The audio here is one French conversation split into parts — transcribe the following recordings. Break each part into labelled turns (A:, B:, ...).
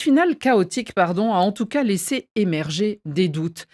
A: Finale chaotique, pardon, a en tout cas laissé émerger des doutes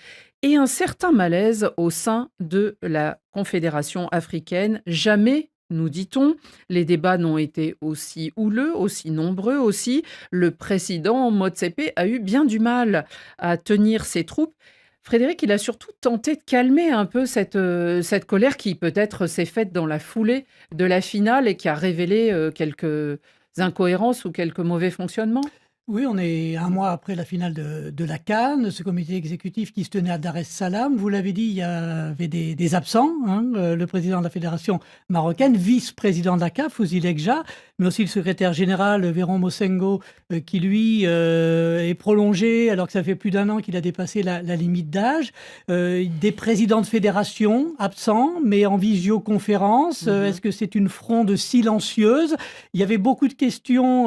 A: et un certain malaise au sein de la Confédération africaine. Jamais, nous dit-on, les débats n'ont été aussi houleux, aussi nombreux aussi. Le président Motsepe a eu bien du mal à tenir ses troupes. Frédéric, il a surtout tenté de calmer un peu cette colère qui peut-être s'est faite dans la foulée de la finale et qui a révélé quelques incohérences ou quelques mauvais fonctionnements.
B: Oui, on est un mois après la finale de la CAN, ce comité exécutif qui se tenait à Dar es Salaam. Vous l'avez dit, il y avait des absents, hein, le président de la fédération marocaine, vice-président de la CAF, Fouzi Lekja, mais aussi le secrétaire général, Véron Mosengo, qui lui est prolongé alors que ça fait plus d'un an qu'il a dépassé la limite d'âge. Des présidents de fédération absents, mais en visioconférence. Est-ce que c'est une fronde silencieuse? Il y avait beaucoup de questions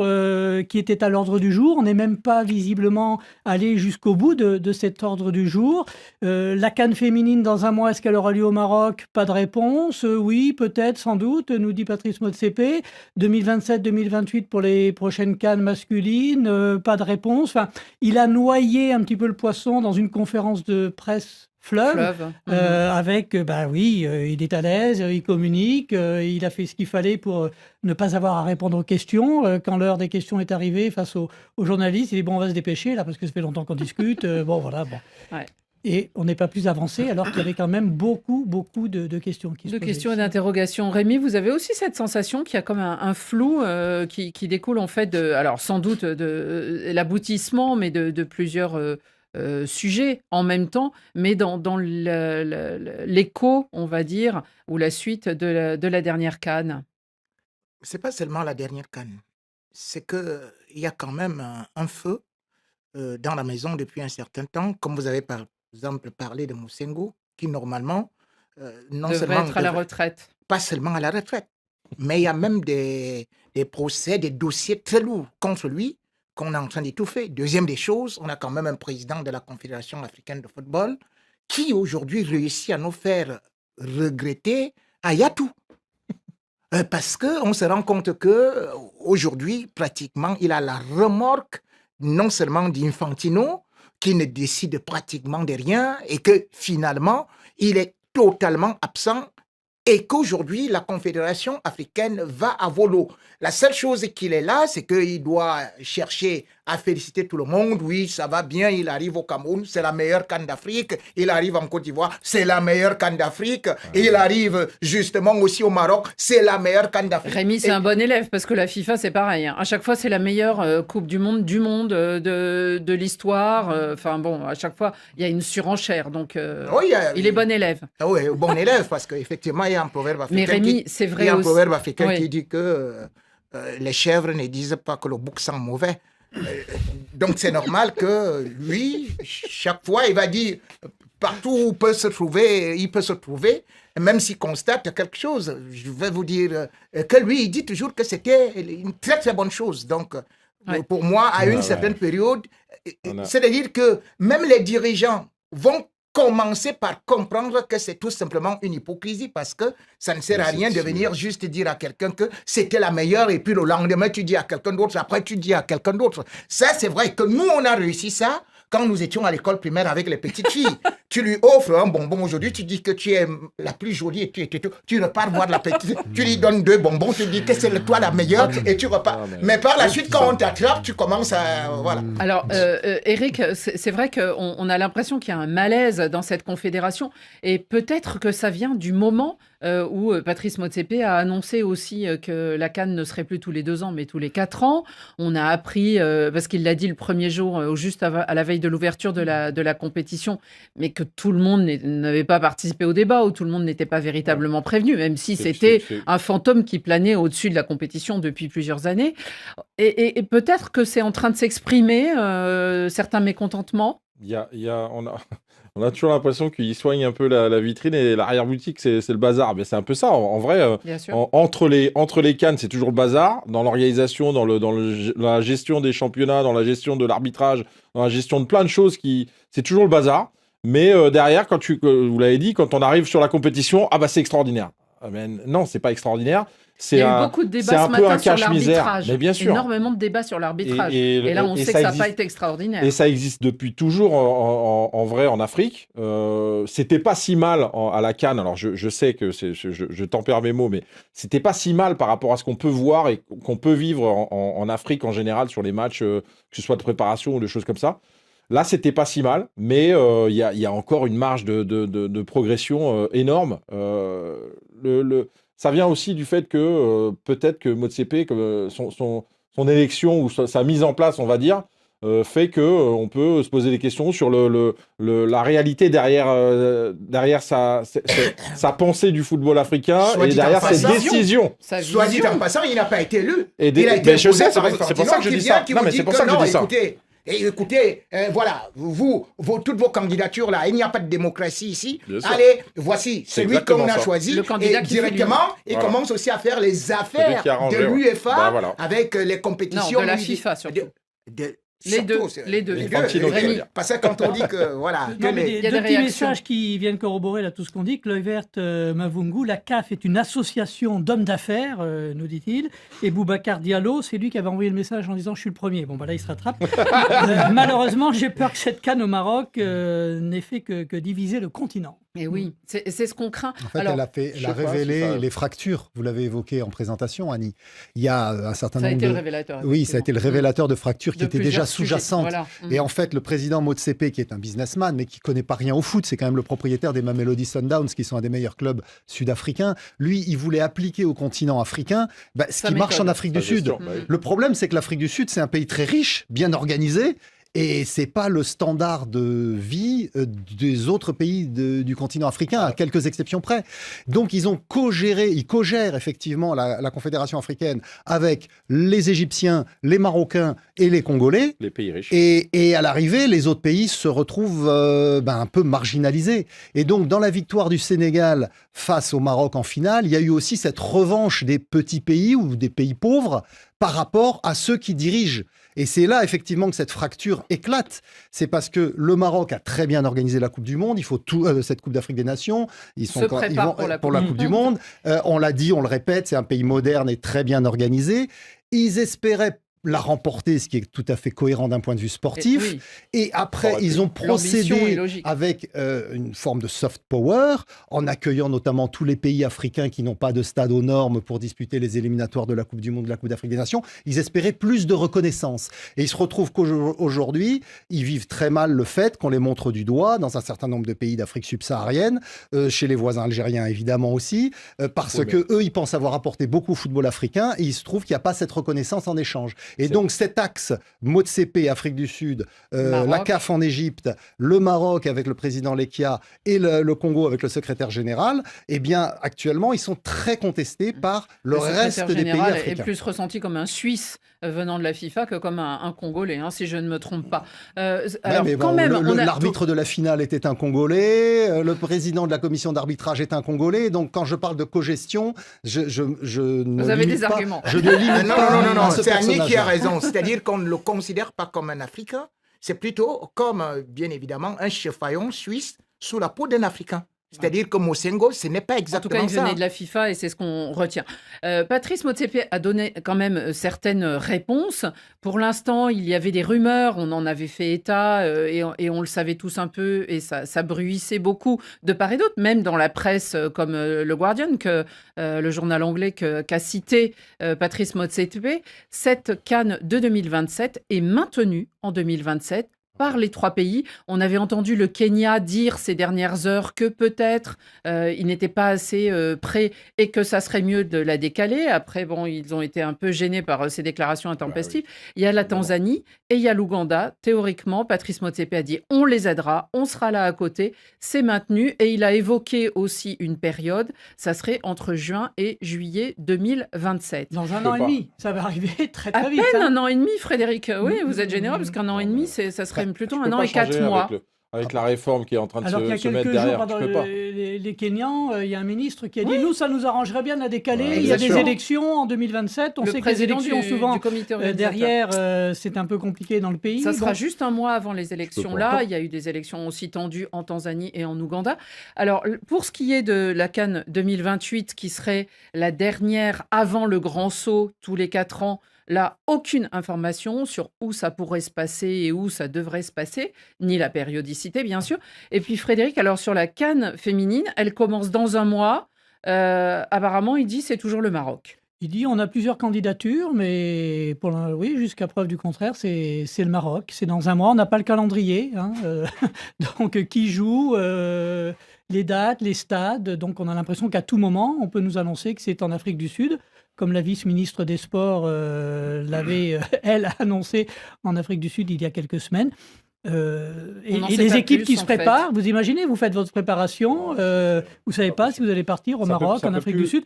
B: qui étaient à l'ordre du jour. On n'est même pas visiblement allé jusqu'au bout de cet ordre du jour. La CAN féminine dans un mois, est-ce qu'elle aura lieu au Maroc? Pas de réponse. Oui, peut-être, sans doute, nous dit Patrice Motsepe. 2027-2028 pour les prochaines CAN masculines, pas de réponse. Enfin, il a noyé un petit peu le poisson dans une conférence de presse fleuve. Avec, il est à l'aise, il communique, il a fait ce qu'il fallait pour ne pas avoir à répondre aux questions. Quand l'heure des questions est arrivée face aux journalistes, il dit, bon, on va se dépêcher, là, parce que ça fait longtemps qu'on discute.
A: Ouais.
B: Et on n'est pas plus avancé, alors qu'il y avait quand même beaucoup de questions qui se posaient.
A: De questions et d'interrogations. Rémi, vous avez aussi cette sensation qu'il y a comme un flou qui découle en fait, alors sans doute de l'aboutissement, mais de plusieurs sujets en même temps, mais dans l'écho, on va dire, ou la suite de la dernière CAN.
C: C'est pas seulement la dernière CAN, c'est qu'il y a quand même un feu dans la maison depuis un certain temps, comme vous avez par exemple parlé de Moussengo, qui normalement, non
A: Devrait
C: seulement
A: être à la retraite.
C: pas seulement à la retraite, mais il y a même des procès, des dossiers très lourds contre lui qu'on est en train d'étouffer. Deuxième des choses, on a quand même un président de la Confédération africaine de football qui aujourd'hui réussit à nous faire regretter Ayatou. Parce qu'on se rend compte qu'aujourd'hui, pratiquement, il a la remorque non seulement d'Infantino, qui ne décide pratiquement de rien, et que finalement, il est totalement absent, et qu'aujourd'hui, la Confédération africaine va à volo. La seule chose qu'il est là, c'est qu'il doit chercher à féliciter tout le monde. Oui, ça va bien, il arrive au Cameroun, c'est la meilleure CAN d'Afrique. Il arrive en Côte d'Ivoire, c'est la meilleure CAN d'Afrique. Et il arrive justement aussi au Maroc, c'est la meilleure CAN d'Afrique.
A: Rémi, c'est un bon élève, parce que la FIFA, c'est pareil. À chaque fois, c'est la meilleure Coupe du Monde de l'histoire. À chaque fois, il y a une surenchère. Donc, il est bon élève.
C: Oui, bon élève, parce qu'effectivement, il y a un proverbe africain,
A: Mais Rémi, c'est vrai aussi.
C: Qui dit que les chèvres ne disent pas que le bouc sent mauvais. Donc c'est normal que lui, chaque fois, il va dire partout où il peut se trouver, même s'il constate quelque chose. Je vais vous dire que lui, il dit toujours que c'était une très très bonne chose. Donc pour moi, à une certaine période, c'est-à-dire que même les dirigeants vont commencer par comprendre que c'est tout simplement une hypocrisie, parce que ça ne sert à rien de venir juste dire à quelqu'un que c'était la meilleure et puis le lendemain tu dis à quelqu'un d'autre, après tu dis à quelqu'un d'autre. Ça, c'est vrai que nous, on a réussi ça quand nous étions à l'école primaire avec les petites filles. Tu lui offres un bonbon aujourd'hui, tu dis que tu es la plus jolie et tu repars voir la petite, tu lui donnes 2 bonbons, tu dis que c'est toi la meilleure et tu repars. Mais par la suite, quand on t'attrape, tu commences à... Voilà.
A: Alors, Eric, c'est vrai qu'on a l'impression qu'il y a un malaise dans cette confédération, et peut-être que ça vient du moment où Patrice Motsepe a annoncé aussi que la CAN ne serait plus tous les 2 ans, mais tous les 4 ans. On a appris, parce qu'il l'a dit le premier jour, juste à la veille de l'ouverture de la compétition, mais que tout le monde n'avait pas participé au débat, où tout le monde n'était pas véritablement prévenu, même si c'était un fantôme qui planait au-dessus de la compétition depuis plusieurs années. Et peut-être que c'est en train de s'exprimer, certains mécontentements.
D: On a toujours l'impression qu'il soigne un peu la vitrine, et l'arrière-boutique, c'est le bazar. Mais c'est un peu ça. En vrai, entre les CAN, c'est toujours le bazar. Dans l'organisation, dans la gestion des championnats, dans la gestion de l'arbitrage, dans la gestion de plein de choses, c'est toujours le bazar. Mais derrière, vous l'avez dit, quand on arrive sur la compétition, c'est extraordinaire. non, c'est pas extraordinaire.
A: Il y a eu beaucoup de débats ce matin sur l'arbitrage.
D: Mais bien sûr.
A: Énormément de débats sur l'arbitrage. Et là, on sait que ça n'a pas été extraordinaire.
D: Et ça existe depuis toujours en vrai en Afrique. C'était pas si mal à la CAN. Alors je sais que je tempère mes mots, mais c'était pas si mal par rapport à ce qu'on peut voir et qu'on peut vivre en Afrique en général sur les matchs, que ce soit de préparation ou de choses comme ça. Là, c'était pas si mal, mais il y a encore une marge de progression énorme. Ça vient aussi du fait que peut-être que Motsepe, son élection ou sa mise en place, on va dire, fait qu'on peut se poser des questions sur la réalité derrière sa pensée du football africain et derrière ses décisions.
C: Soit dit en passant, il n'a pas été élu.
D: Il a été
C: je sais,
D: c'est pour ça que je dis ça. Non, mais c'est pour ça que je dis ça.
C: Et écoutez, voilà, toutes vos candidatures là, il n'y a pas de démocratie ici. Allez, voici celui qu'on a choisi.
A: Le candidat qui
C: directement, il commence aussi à faire les affaires de l'UEFA avec les compétitions.
A: Non, de la FIFA surtout. Les deux.
C: Parce que quand on dit que voilà,
B: il y a deux petits messages qui viennent corroborer là tout ce qu'on dit. Cloivert Mavungu, la CAF est une association d'hommes d'affaires, nous dit-il. Et Boubacar Diallo, c'est lui qui avait envoyé le message en disant je suis le premier. Bon, bah là il se rattrape. Malheureusement, j'ai peur que cette CAN au Maroc n'ait fait que diviser le continent.
A: Et oui, c'est ce qu'on craint.
E: En fait, elle a révélé les fractures. Vous l'avez évoqué en présentation, Annie. Il y a un certain nombre
A: de... Ça a été le révélateur.
E: Oui, ça a été le révélateur de fractures qui étaient déjà sous-jacentes.
A: Voilà.
E: Et en fait, le président Motsepe, qui est un businessman, mais qui ne connaît pas rien au foot, c'est quand même le propriétaire des Mamelodi Sundowns, qui sont un des meilleurs clubs sud-africains. Lui, il voulait appliquer au continent africain ce qui marche en Afrique du Sud. Le problème, c'est que l'Afrique du Sud, c'est un pays très riche, bien organisé. Et c'est pas le standard de vie des autres pays du continent africain, à quelques exceptions près. Donc ils co-gèrent effectivement la Confédération africaine avec les Égyptiens, les Marocains et les Congolais.
D: Les pays riches.
E: Et à l'arrivée, les autres pays se retrouvent un peu marginalisés. Et donc dans la victoire du Sénégal face au Maroc en finale, il y a eu aussi cette revanche des petits pays ou des pays pauvres par rapport à ceux qui dirigent. Et c'est là, effectivement, que cette fracture éclate. C'est parce que le Maroc a très bien organisé la Coupe du Monde. Il faut cette Coupe d'Afrique des Nations. Ils vont pour la Coupe du Monde. On l'a dit, on le répète, c'est un pays moderne et très bien organisé. Ils espéraient la remporter, ce qui est tout à fait cohérent d'un point de vue sportif. Et après, ils ont procédé avec une forme de soft power, en accueillant notamment tous les pays africains qui n'ont pas de stade aux normes pour disputer les éliminatoires de la Coupe du Monde, de la Coupe d'Afrique des Nations. Ils espéraient plus de reconnaissance. Et ils se retrouvent qu'aujourd'hui, ils vivent très mal le fait qu'on les montre du doigt dans un certain nombre de pays d'Afrique subsaharienne, chez les voisins algériens évidemment aussi, parce que eux, ils pensent avoir apporté beaucoup au football africain et il se trouve qu'il n'y a pas cette reconnaissance en échange. Et donc cet axe, Motsepe, Afrique du Sud, la CAF en Égypte, le Maroc avec le président Lekia et le Congo avec le secrétaire général, eh bien actuellement ils sont très contestés par le reste des pays africains.
A: Est plus ressenti comme un Suisse venant de la FIFA que comme un Congolais, si je ne me trompe pas.
E: Alors quand même, l'arbitre de la finale était un Congolais, le président de la commission d'arbitrage est un Congolais, donc quand je parle de co-gestion, je ne
A: Vous avez des arguments.
E: Je ne limite pas.
C: Non, c'est Annie qui a raison. C'est-à-dire qu'on ne le considère pas comme un Africain, c'est plutôt comme, bien évidemment, un cheffaillon suisse sous la peau d'un Africain. C'est-à-dire que Mosengo, ce n'est pas exactement ça.
A: En tout cas, il venait de la FIFA et c'est ce qu'on retient. Patrice Motsepe a donné quand même certaines réponses. Pour l'instant, il y avait des rumeurs, on en avait fait état et on le savait tous un peu et ça bruissait beaucoup de part et d'autre, même dans la presse comme le Guardian, le journal anglais qu'a cité Patrice Motsepe. Cette CAN de 2027 est maintenue en 2027 par les trois pays. On avait entendu le Kenya dire ces dernières heures que peut-être il n'était pas assez prêt et que ça serait mieux de la décaler. Après, ils ont été un peu gênés par ces déclarations intempestives. Il y a la Tanzanie et il y a l'Ouganda. Théoriquement, Patrice Motsepe a dit on les aidera, on sera là à côté. C'est maintenu et il a évoqué aussi une période. Ça serait entre juin et juillet 2027.
B: Dans un an et demi, ça va arriver très vite.
A: À peine un an et demi, Frédéric. Oui, vous êtes généreux parce qu'un an et demi, ça serait plutôt un an et 4 mois.
D: avec la réforme qui est en train de se mettre derrière.
B: Alors qu'il y a quelques jours, pendant les Kenyans, il y a un ministre qui a dit nous, ça nous arrangerait bien de la décaler. Il y a des élections en 2027. On sait que les élections, souvent, derrière, c'est un peu compliqué dans le pays.
A: Ça sera juste un mois avant les élections. Là, il y a eu des élections aussi tendues en Tanzanie et en Ouganda. Alors, pour ce qui est de la CAN 2028, qui serait la dernière avant le grand saut tous les 4 ans, là, aucune information sur où ça pourrait se passer et où ça devrait se passer, ni la périodicité, bien sûr. Et puis Frédéric, alors sur la CAN féminine, elle commence dans un mois. Apparemment, il dit c'est toujours le Maroc.
B: Il dit on a plusieurs candidatures, mais oui, jusqu'à preuve du contraire, c'est le Maroc. C'est dans un mois, on n'a pas le calendrier. Donc, qui joue, les dates, les stades. Donc, on a l'impression qu'à tout moment, on peut nous annoncer que c'est en Afrique du Sud, comme la vice-ministre des Sports l'avait, elle, annoncé en Afrique du Sud il y a quelques semaines. Et les équipes qui se préparent, vous imaginez, vous faites votre préparation, vous ne savez pas si vous allez partir au Maroc, en Afrique du Sud.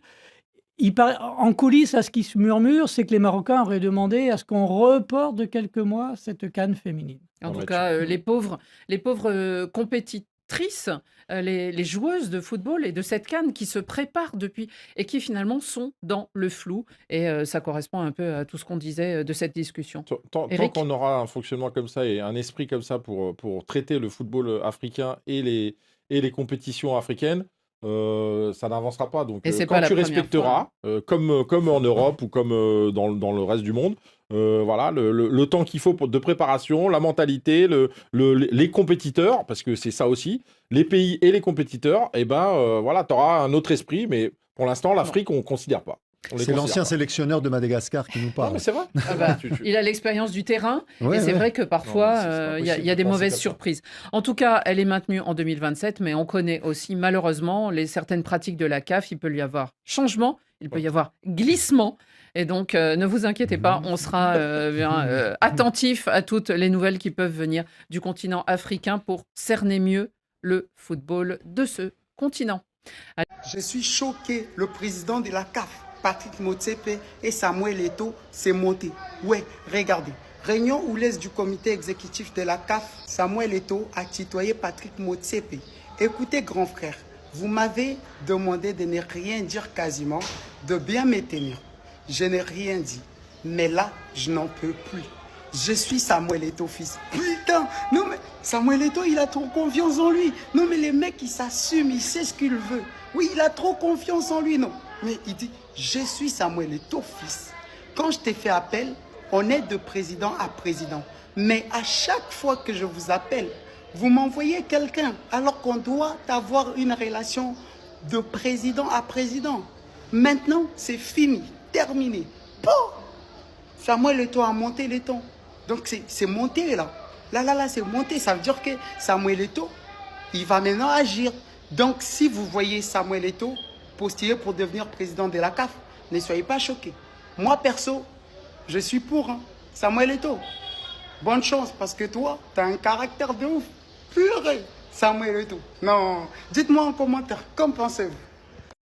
B: En coulisses, à ce qui se murmure, c'est que les Marocains auraient demandé à ce qu'on reporte de quelques mois cette CAN féminine.
A: En tout cas, les pauvres compétitrices, les joueuses de football et de cette CAN qui se préparent depuis et qui finalement sont dans le flou. Et ça correspond un peu à tout ce qu'on disait de cette discussion.
D: Tant qu'on aura un fonctionnement comme ça et un esprit comme ça pour traiter le football africain et les compétitions africaines, ça n'avancera pas. Donc, quand tu respecteras, comme en Europe ou comme dans le reste du monde, voilà, le temps qu'il faut de préparation, la mentalité, les compétiteurs, parce que c'est ça aussi, les pays et les compétiteurs, et voilà, tu auras un autre esprit, mais pour l'instant, l'Afrique, on ne considère pas.
E: C'est l'ancien sélectionneur de Madagascar qui nous parle.
D: Non, mais c'est vrai.
A: Il a l'expérience du terrain et c'est vrai que parfois, il y a des mauvaises surprises. En tout cas, elle est maintenue en 2027, mais on connaît aussi malheureusement certaines pratiques de la CAF. Il peut y avoir changement, il peut y avoir glissement. Et donc, ne vous inquiétez pas, on sera attentif à toutes les nouvelles qui peuvent venir du continent africain pour cerner mieux le football de ce continent.
F: Je suis choqué, le président de la CAF, Patrick Motsepe et Samuel Eto'o s'est monté. Ouais, regardez. Réunion ouest du comité exécutif de la CAF, Samuel Eto'o a tutoyé Patrick Motsepe. Écoutez, grand frère, vous m'avez demandé de ne rien dire quasiment, de bien me tenir. Je n'ai rien dit. Mais là, je n'en peux plus. Je suis Samuel Eto'o, fils. Putain, non mais Samuel Eto'o, il a trop confiance en lui. Non mais les mecs, il s'assume, il sait ce qu'il veut. Oui, il a trop confiance en lui, non. Mais il dit, je suis Samuel Eto'o, fils. Quand je t'ai fait appel, on est de président à président. Mais à chaque fois que je vous appelle, vous m'envoyez quelqu'un, alors qu'on doit avoir une relation de président à président. Maintenant, c'est fini, terminé. Bon, Samuel Eto'o a monté les tons. Donc c'est monté là. Là, c'est monté. Ça veut dire que Samuel Eto'o, il va maintenant agir. Donc si vous voyez Samuel Eto'o postuler pour devenir président de la CAF, ne soyez pas choqués. Moi, perso, je suis pour Samuel Eto'o. Bonne chance, parce que toi, tu as un caractère de ouf. Purée, Samuel Eto'o. Non, dites-moi en commentaire, qu'en pensez-vous?